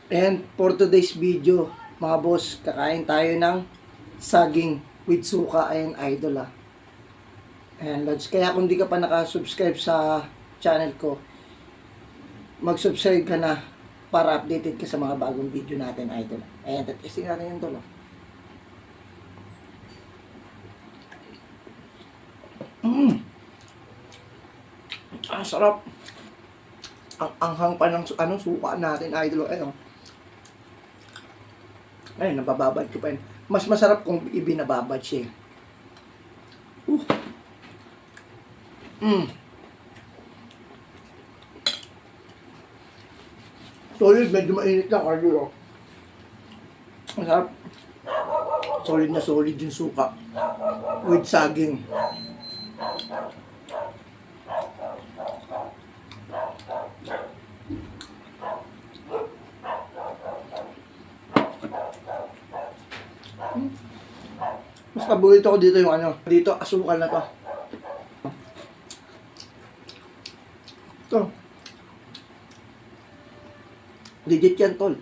And for today's video, mga boss, kakain tayo ng saging with suka and idol ah. Ayan, Lods. Kaya kung di ka pa nakasubscribe sa channel ko, mag-subscribe ka na para updated ka sa mga bagong video natin, idol. Ayan, testing natin yung tolo. Ang sarap. Ang anghang pa ng suka natin, idol. Ayun. Ayun, nabababad ko pa yun. Mas masarap kung ibinababad siya. Solid, medyo mainit lang, idol. Masarap. Solid na solid yung suka. With saging. Mas paborito ko dito yung dito asukal na to. Ito. Legit yan, tol.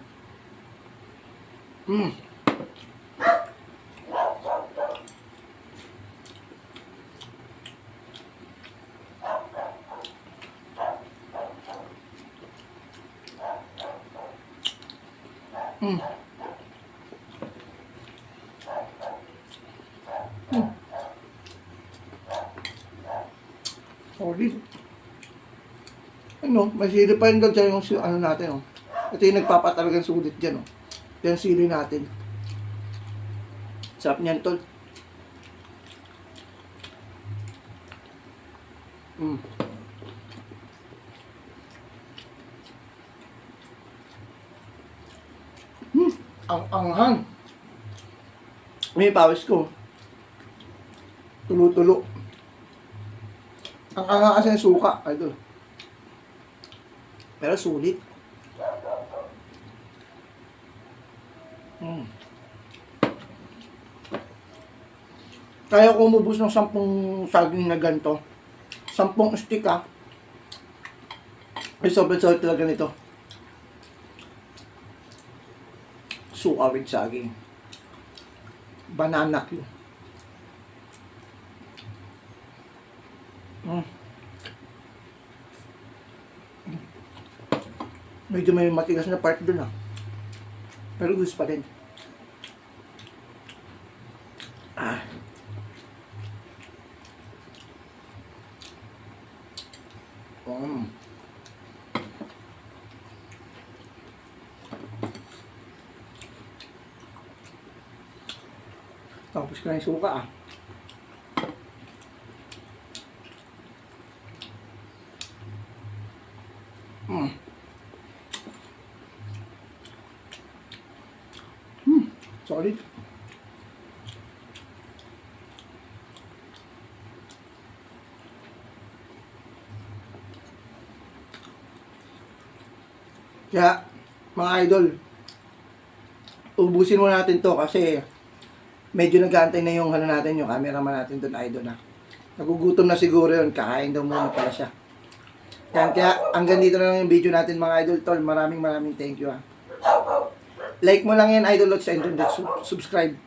Solid. May sili pa rin dyan yung natin, oh. Ito yung nagpapatalagang sulit dyan, oh. Ito yung sili natin. Sarap niyan, tol. Ang anghang. May pawis ko. Tulo-tulo. Ang anghang kasi ng suka, idol. Pero sulit. Kaya ko umubos ng 10 saging na ganito. 10 stick ah. Ay, sobrang solid talaga nito. Suka with saging. Banana Q. Medyo may matigas na part dun ah. Pero gusto pa rin. Tapos ko na yung suka ah. Solid. Kaya, mga idol, ubusin mo natin to kasi medyo nag-aantay na yung natin, yung cameraman natin doon, idol na. Nagugutom na siguro yun, kakain daw muna pala siya. Kaya hanggang dito na lang yung video natin, mga idol, tol. Maraming thank you ah. Like mo lang yan, idol, and don't subscribe.